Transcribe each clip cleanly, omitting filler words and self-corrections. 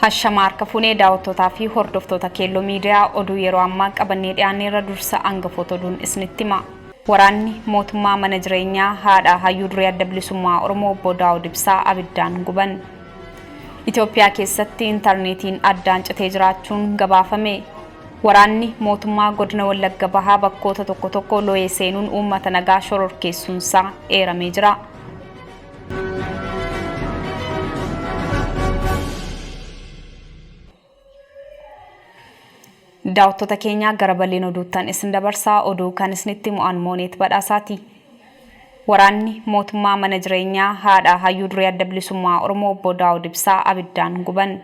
Hashamaarka funee daawwattootaa fi hordoftoota keelloo miidiyaa oduu yeroo ammaa qabannee dhiyaanneerra dursa hangafoota oduun isinitti hima. Waraanni mootummaa mana jireenyaa haadha hayyuu duree adda bilisummaa Oromoo obbo Daawud Ibsaa abiddaan guban. Itoophiyaa keessatti intarneetiin addaan citee jiraachuun gabaafame. Waraanni mootummaa godina Wallagga Bahaa bakkoota tokko lohee seenuun uummata nagaa shororkeessuunsaa eeramee jira. Daawwattoota keenya gara bal'ina oduuttan isin dabarsaa oduu kan isinitti mu'aan mooneet badhaasaati. Waraanni mootummaa mana jireenyaa haadha hayyuu duree adda bilisummaa Oromoo obbo Daawud Ibsaa abiddaan guban.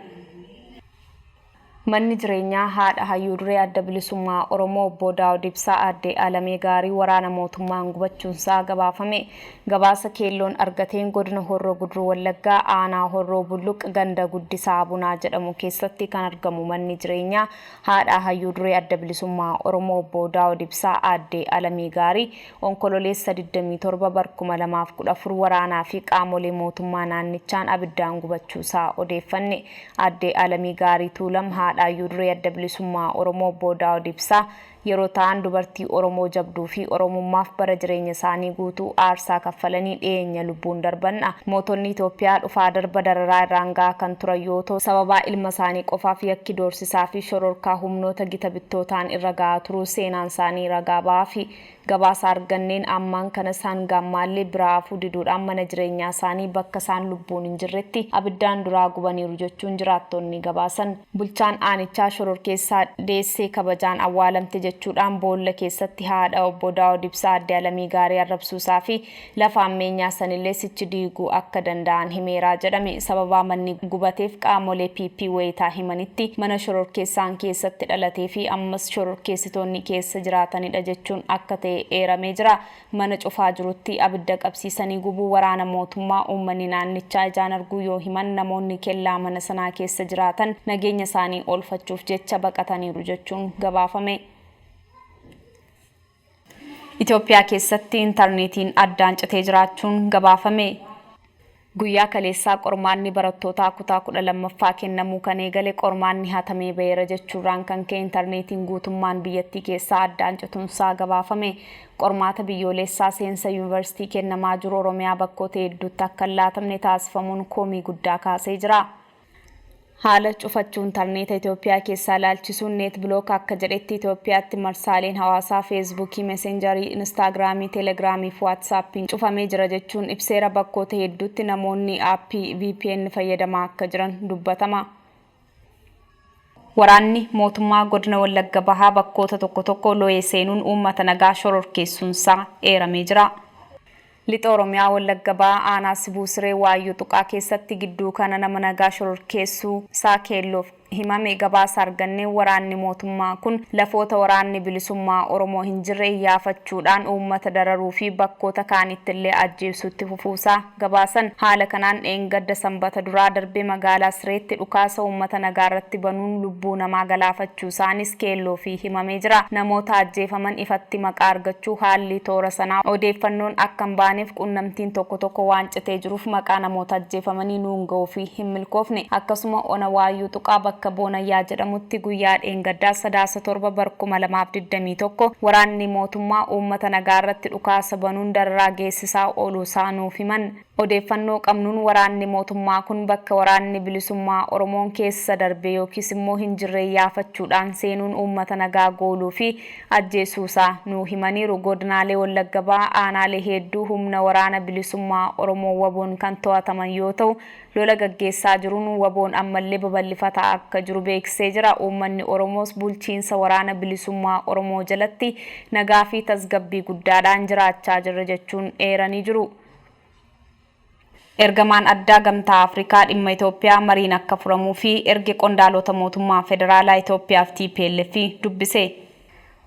Manni jireenyaa haadha hayyuu duree adda bilisummaa Oromoo obbo Daawud Ibsaa addee Alamee Gaarii waraana mootummaan gubachuunsaa gabaafame. Gabaasa keelloon argateen godina Horroo Guduruu Wallaggaa aanaa Horroo Bulluq ganda Guddisaa Bunaa jedhamu keessatti kan argamu manni jireenyaa haadha hayyuu duree adda bilisummaa Oromoo obbo Daawud Ibsaa addee Alamee Gaarii onkololeessa 27 barkuma 2014 waraanaa fi qaamolee mootummaa naannichaan abiddaan gubachuusaa odeeffanne. Addee Alamee Gaarii Tuulam haadha hayyuu duree adda bilisummaa Oromoo obbo Daawud Ibsaa yeroo ta'an dubartii Oromoo jabduu fi Oromummaaf bara jireenya isaanii guutuu aarsaa kaffalanii dhiyeenya lubbuun darbanna. Mootonni Itoophiyaa dhufaa darba dararaa irraan gahaa kan turan yoo ta'u sababaa ilma isaanii qofaaf yakki doorsisaa fi shororkaa humnoota gita bittootaan irra gahaa turuu seenaan isaanii ragaa bahaa fi gabaasa arganneen ammaan kana isaan gammaallee biraafuu diduudhaan mana jireenyaa isaanii bakka isaan lubbuun hin jirretti abiddaan duraa gubaniiru jechuun jiraattonni gabaasan. Bulchaan aanichaa shororkeessaa deessee kabajaan awwaalamte jechuudhaan boolla keessatti haadha obbo Daawud Ibsaa addee Alamee Gaarii arrabsuusaa fi lafa ammeenyaa sanillee sichi diiguu akka danda'an himeeraa jedhame. Sababaa manni gubateef qaamolee PP wayitaa himanitti mana shororkeessaan keessatti dhalatee fi ammas shororkeessitoonni keessa jiraatanidha jechuun akka ta'e eeramee jira. Mana cufaa jirutti abidda qabsiisanii gubuu waraana mootummaa uummanni naannichaa ijaan arguu yoo himan namoonni kellaa mana sanaa keessa jiraatan nageenya isaanii oolfachuuf jecha baqataniiru jechuun gabaafame. Itoophiyaa keessatti intarneetiin addaan citee jiraachuun gabaafame. Guyyaa kaleessaa qormaanni barattootaa kutaa 12ffaa kennamuu kan eegale qormaanni hatamee ba'eera jechuudhaan kan ka'e intarneetiin guutummaan biyyattii keessaa addaan cituunsaa gabaafame. Qormaata biyyoolessaa seensa yuunivarsiitii kennamaa jiru Oromiyaa bakkoota hedduutti akka hin laatamne taasifamuun komii guddaa kaasee jira. Haala cufachuu intarneeta Itoophiyaa keessaa ilaalchisuun neet bilook akka jedhetti Itoophiyaatti marsaaleen hawaasaa feesbuukii, meesenjarii, instaagiraamii, teelegiraamii fi waatsaappiin cufamee jira jechuun ibseera. Bakkoota hedduutti namoonni aappii VPN fayyadamaa akka jiran dubbatama. Waraanni mootummaa godina Wallagga Bahaa bakkoota tokko lohee seenuun uummata nagaa shororkeessuunsaa eeramee jira. Lixa Oromiyaa Wallagga Bahaa aanaa Sibuu Siree Waayyuu Tuqaa keessatti gidduu kana nama nagaa shororkeessuu isaa keelloof himame gabaasa argannee waraanni mootummaa kun lafoota waraanni bilisummaa Oromoo hin jirre iyyafachuudhaan uummata dararuu fi bakkoota kaanitti illee ajjeesuutti fufuusaa gabaasan. Haala kanaan dheengadda sanbata duraa darbee magaalaa Sireetti dhukaasa uummata nagaa irratti banuun lubbuu namaa galaafachuusaanis keelloo fi himamee jira. Namoota ajjeefaman ifatti maqaa argachuu haalli toora sanaa odeeffannoon akka hin baaneef qunnamtiin tokko waan citee jiruuf maqaa namoota ajjeefamanii nuun ga'uu fi hin milkoofne. Akkasuma ona Waayyuu Tuqaa bakka Boonayyaa jedhamutti guyyaa dheengaddaa Sadaasa 7 barkuma 2021 waraanni mootummaa uummata nagaa irratti dhukaasa banuun dararaa geessisaa ooluusaa nuuf himan. Odeeffannoo qabnuun waraanni mootummaa kun bakka waraanni bilisummaa Oromoon keessa darbe yookiis immoo hin jirre iyyafachuudhaan seenuun uummata nagaa gooluu fi ajjeesuusaa nuuf himaniiru. Godinaalee Wallagga Bahaa aanaalee hedduu humna waraana bilisummaa Oromoo waboon kan to'ataman yoo ta'u lola gaggeessaa jiruun waboon ammallee babal'ifataa akka jiru beeksisee jira. Uummanni Oromoos bulchiinsa waraana bilisummaa Oromoo jalatti nagaa fi tasgabbii guddaadhaan jiraachaa jira jechuun eeranii jiru. Ergamaan addaa gamtaa Afrikaa dhimma Itoophiyaa mariin akka furamuu fi erge qondaalota mootummaa federaalaa Itoophiyaaf TPLF dubbise.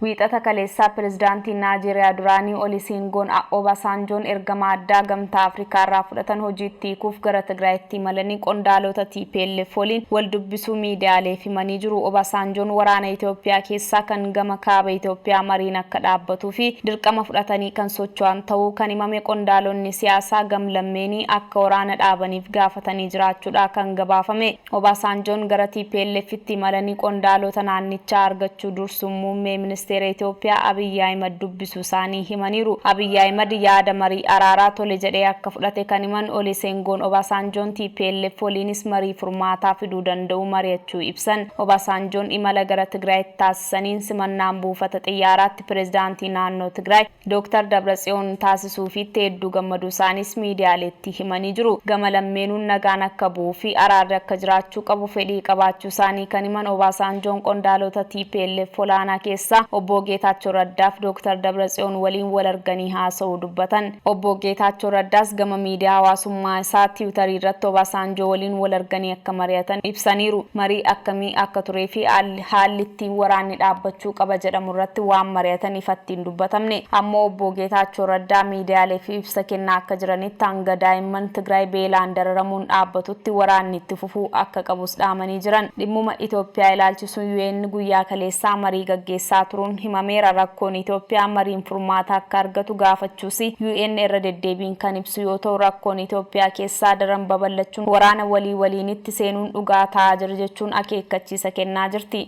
Wiixata kaleessaa pirezidaantii Naajeeriyaa duraanii Olusegun Obasanjoon ergama addaa gamtaa Afrikaa irraa fudhatan hojiitti hiikuuf gara Tigraayitti imalanii qondaalota TPLF waliin wal dubbisuu miidiyaaleef himanii jiru. Obasanjoon waraana Itoophiyaa keessaa kan gama kaaba Itoophiyaa mariin akka dhaabbatuu fi dirqama fudhatanii kan socho'an ta'uu kan himame qondaalonni siyaasaa gamlammeenii akka waraana dhaabaniif gaafatanii jiraachuudha kan gabaafame. Obasanjoon gara TPLFitti imalanii qondaalota naannichaa argachuu dursuun muummee ministeera Itoophiyaa Abiy Ahmed dubbisu isaanii himaniiru. Abiy Ahmed yaada marii araaraa tole jedhee akka fudhate kan himan Olusegun Obasanjoon TPLF waliinis marii furmaataa fiduu danda'u mari'achuu ibsan. Obasanjoon imala gara Tigraayitti taasisaniin simannaan buufata xiyyaaraatti pirezidaantii naannoo Tigraay Dr. Dabratsiyoon taasisuu fi hedduu gammaduu isaanis miidiyaaleetti himanii jiru. Gama lammeenuun nagaan akka bu'uu fi araarri akka jiraachuu qabu fedhii qabaachuu isaanii kan himan Obasanjoon qondaalota TPLF olaanaa keessaa Obbo Geetaachoo Raddaaf Dr. Dabratsiyoon waliin wal arganii haasa'uu dubbatan. Obbo Geetaachoo Raddaas gama miidiyaa hawaasummaa isaa Tiwiitarii irratti Obasanjoo waliin wal arganii akka mari'atan ibsaniiru. Marii akkamii akka turee fi haalli ittiin waraanni dhaabbachuu qaba jedhamu irratti waan mari'atan ifatti hin dubbatamne. Ammoo Obbo Geetaachoo Raddaa miidiyaaleef ibsa kennaa akka jiranitti hanga daa'imman Tigraay beelaan dararamuun dhaabbatutti waraanni itti fufuu akka qabus dhaamanii jiran. Dhimmuma Itoophiyaa ilaalchisuun UN guyyaa kaleessaa marii gaggeessaa turuun himameera. Rakkoon Itoophiyaa mariin furmaata akka argatu gaafachuus UN irra deddeebiin kan ibsu yoo ta'u rakkoon Itoophiyaa keessaa daran babal'achuun waraana waliinitti seenuun dhugaa ta'aa jira jechuun akeekkachiisa kennaa jirti.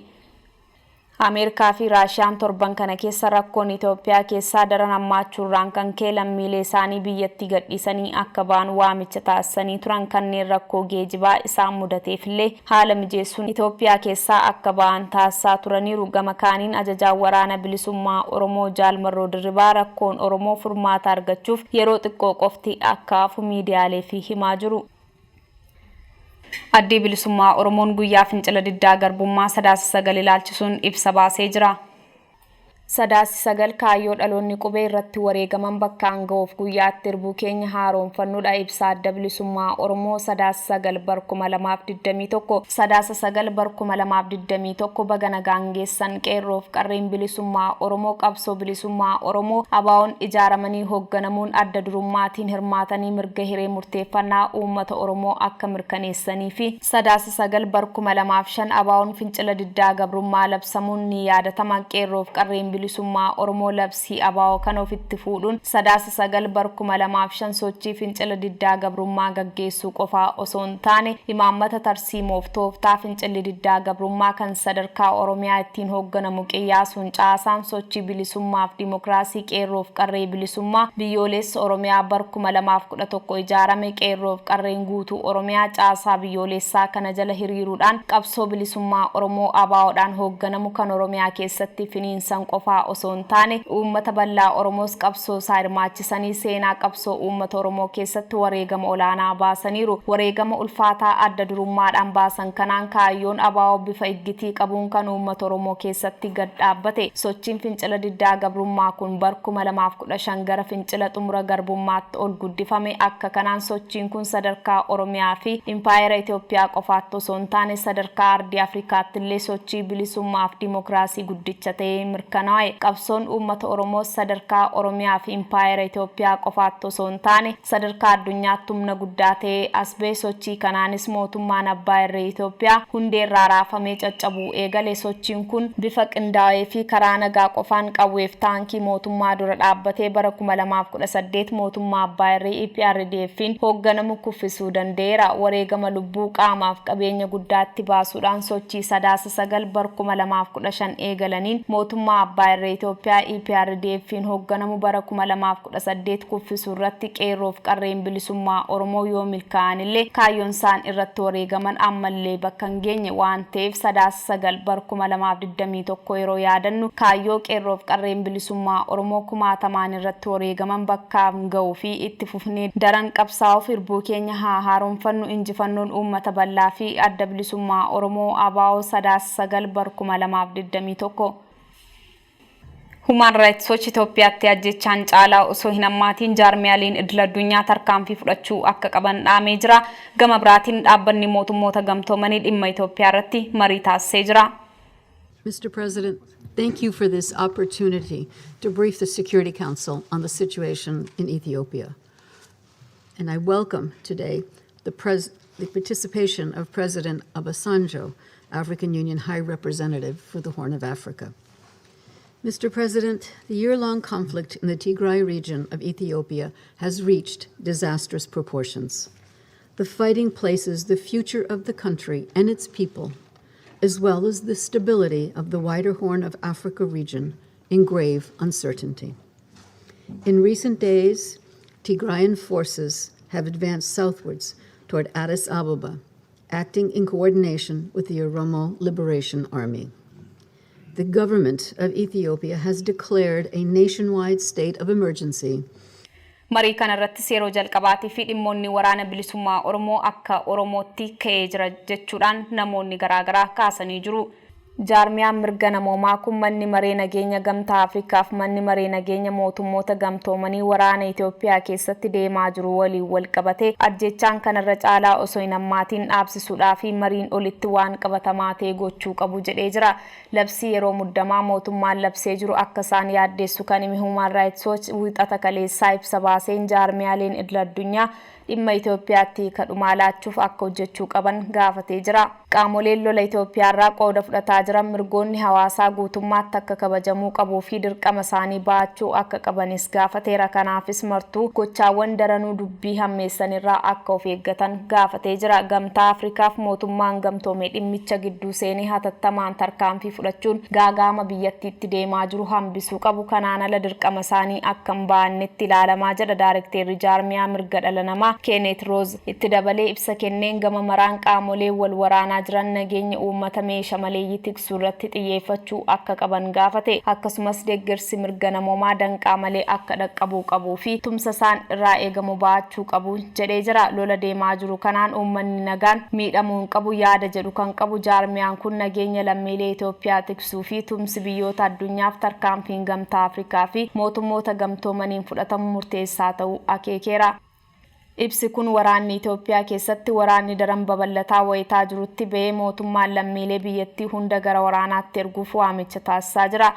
Ameerikaa fi Raashiyaan torban kana keessa rakkoon Itoophiyaa keessaa daran hammaachuurraan kan ka'e lammiilee isaanii biyyatti gadhiisanii akka ba'an waamicha taasisanii turan kanneen rakkoo geejibaa isaan mudateef illee haala mijeessuun Itoophiyaa keessaa akka ba'an taasisaa turaniiru. Gama kaaniin ajajaan waraana bilisummaa Oromoo Jaalmarroo Dirribaa rakkoon Oromoo furmaata argachuuf yeroo xiqqoo qofti akka hafu miidiyaaleef himaa jiru. Addi bilisummaa Oromoon guyyaa fincila diddaa garbummaa Sadaasa 9 ilaalchisuun ibsa baasee jira. Sadaasa 9 kaayyoo dhaloonni qubee irratti wareegaman bakka hanga'uuf guyyaatti irbuu keenya haaroonfannuudha. Ibsa adda bilisummaa Oromoo Sadaasa 9 bara 2021. Sadaasa 9 bara 2021 baga nagaan geessan qeerroof qarreen bilisummaa Oromoo qabsoo bilisummaa Oromoo abaawoon ijaaramanii hoogganamuun adda durummaatiin hirmaatanii mirga hiree murteeffannaa uummata Oromoo akka mirkaneessanii fi Sadaasa 9 bara 2005 abaawoon fincila diddaa gabrummaa labsamuun ni yaadatama. Qeerroof qarreen bilisummaa Oromoo labsii abaawoo kan ofitti fuudhuun Sadaasa 9 bara 2005 sochii fincila diddaa gabrummaa gaggeessuu qofaa osoo hin taane imaammata tarsiimoof tooftaa fincilli diddaa gabrummaa kan sadarkaa Oromiyaa ittiin hoogganamu qiyyaasuun caasaan sochii bilisummaaf dimokiraasii qeerroof qarree bilisummaa biyyoolessa Oromiyaa bara 2011 ijaarame. Qeerroof qarreen guutuu Oromiyaa caasaa biyyoolessaa kana jala hiriiruudhaan qabsoo bilisummaa Oromoo abaawoodhaan hoogganamu kan Oromiyaa keessatti finiinsan qofaa osoo hin taane uummata bal'aa Oromoos qabsoo isaa hirmaachisanii seenaa qabsoo uummata Oromoo keessatti wareegama olaanaa baasaniiru. Wareegama ulfaataa adda durummaadhaan baasan kanaan kaayyoon abaawoo bifa iggitii qabuun kan uummata Oromoo keessatti gad dhaabbate. Sochiin fincila diddaa gabrummaa kun bara 2015 gara fincila xumura garbummaatti ol guddifame. Akka kanaan sochiin kun sadarkaa Oromiyaa fi impaayera Itoophiyaa qofaatti osoo hin taane sadarkaa ardii Afrikaatti illee sochii bilisummaaf dimokiraasii guddicha ta'ee mirkanaa'e. Qabsoon uummata Oromoo sadarkaa Oromiyaa fi impaayera Itoophiyaa qofaatti osoo hin taane sadarkaa addunyaatti humna guddaa ta'ee as ba'e. Sochii kanaanis mootummaan abbaa irree Itoophiyaa hundeerraa raafamee caccabuu eegale. Sochiin kun bifa qindaa'ee fi karaa nagaa qofaan qawweef taankii mootummaa dura dhaabbatee bara 2018 mootummaa abbaa irree EPRDF'n hoogganamu kuffisuu danda'eera. Wareegama lubbuu qaamaaf qabeenya guddaatti baasuudhaan sochii Sadaasa 9 bara 2015 eegalaniin mootummaa abbaa irree Itoophiyaa EPRDF'n hoogganamu bara 2018 kuffisuu irratti qeerroof qarreen bilisummaa Oromoo yoo milkaa'an illee kaayyoon isaan irratti wareegaman ammallee bakka hin geenye waan ta'eef Sadaasa 9 bara 2021 yeroo yaadannu kaayyoo qeerroof qarreen bilisummaa Oromoo kumaatamaan irratti wareegaman bakka ga'uu fi itti fufnee daran qabsaa'uuf irbuu keenya haa haaroonfannu. Injifannoon uummata bal'aa fi adda bilisummaa Oromoo abaawoo Sadaasa 9 bara 2021. Human Rights Watch Itoophiyaatti ajjechaan caalaa osoo hin hammaatiin jaarmiyaaleen idil addunyaa tarkaanfii fudhachuu akka qaban dhaamee jira. Gama biraatiin dhaabbanni mootummoota gamtoomanii dhimma Itoophiyaa irratti marii taasisee jira. Mr. President, thank you for this opportunity to brief the Security Council on the situation in Ethiopia. And I welcome today the participation of President Obasanjo, African Union High Representative for the Horn of Africa. Mr. President, the year-long conflict in the Tigray region of Ethiopia has reached disastrous proportions. The fighting places the future of the country and its people, as well as the stability of the wider Horn of Africa region, in grave uncertainty. In recent days, Tigrayan forces have advanced southwards toward Addis Ababa, acting in coordination with the Oromo Liberation Army. The government of Ethiopia has declared a nationwide state of emergency. Marii kanarratti seeroo jalqabaatii fi dhimmoonni waraana bilisummaa Oromoo akka Oromootti ka'ee jira jechuudhaan namoonni garaagaraa kaasanii jiru. Jaarmiyaan mirga namoomaa kun manni maree nageenya gamtaa Afrikaaf manni maree nageenya mootummoota gamtoomanii waraana Itoophiyaa keessatti deemaa jiru waliin wal qabatee ajjechaan kanarra caalaa osoo hin hammaatiin dhaabsisuudhaa fi mariin olitti waan qabatamaa ta'e gochuu qabu jedhee jira. Labsii yeroo muddamaa mootummaan labsee jiru akka isaan yaaddeessu kan himi Human Rights Watch wixata kaleessaa ibsa baaseen jaarmiyaaleen idil addunyaa dhimma Itoophiyaatti kadhumaa laachuuf akka hojjechuu qaban gaafatee jira. Qaamoleen lola Itoophiyaarraa qooda fudhataa jiran mirgoonni hawaasaa guutummaatti akka kabajamuu qabuu fi dirqama isaanii baachuu akka qabanis gaafateera. Kanaafis martuu gochaawwan daranuu dubbii hammeessanirraa akka of eeggatan gaafatee jira. Gamtaa Afrikaaf mootummaan gamtoomee dhimmicha gidduu seenee hatattamaan tarkaanfii fudhachuun gaagaama biyyattiitti deemaa jiru hambisuu qabu. Kanaan ala dirqama isaanii akka hin baannetti ilaalamaa jedha Daarekteerri Jaarmiyaa Mirga Dhala Namaa Kenneth Rose. Itti dabalee ibsa kenneen gama maraan qaamolee wal waraanaa jiran nageenya uummata meeshaa maleeyyii tiksuu irratti xiyyeeffachuu akka qaban gaafate. Akkasumas deeggarsi mirga namoomaa danqaa malee akka dhaqqabuu qabuu fi tumsa isaan irraa eegamu baachuu qabu jedhee jira. Lola deemaa jiru kanaan uummanni nagaan miidhamuu hin qabu yaada jedhu kan qabu jaarmiyaan kun nageenya lammiilee Itoophiyaa tiksuu fi tumsi biyyoota addunyaaf tarkaanfiin gamtaa Afrikaa fi mootummoota gamtoomaniin fudhatamu murteessaa ta'uu akeekeera. Ibsi kun waraanni Itoophiyaa keessatti waraanni daran babal'ataa wayitaa jirutti ba'ee mootummaan lammiilee biyyattii hunda gara waraanaatti erguuf waamicha taasisaa jira.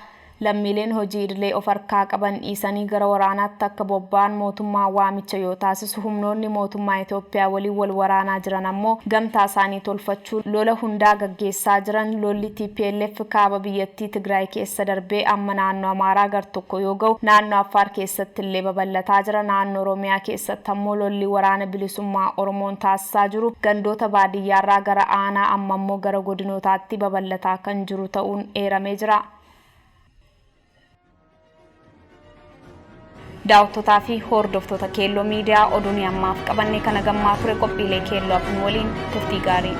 Lammiileen hojii idilee of harkaa qaban dhiisanii gara waraanaatti akka bobba'an mootummaan waamicha yoo taasisu, humnoonni mootummaa Itoophiyaa waliin wal waraanaa jiran ammoo gamtaa isaanii tolfachuu lola hundaa gaggeessaa jiran. Lolli TPLF kaaba biyyattii Tigraay keessa darbee amma naannoo Amaaraa gar-tokko yoo ga'u, naannoo Affaar keessatti illee babal'ataa jira. Naannoo Oromiyaa keessatti ammoo lolli waraana bilisummaa Oromoon taasisaa jiru gandoota baadiyyaarraa gara aanaa amma ammoo gara godinootaatti babal'ataa kan jiru ta'uun eeramee jira. Daawwattoota fi hordoftoota Keelloo Miidiyaa oduun ammaaf qabanne kana gammaa ture qophiilee Keelloo afaan waliin turtii gaarii.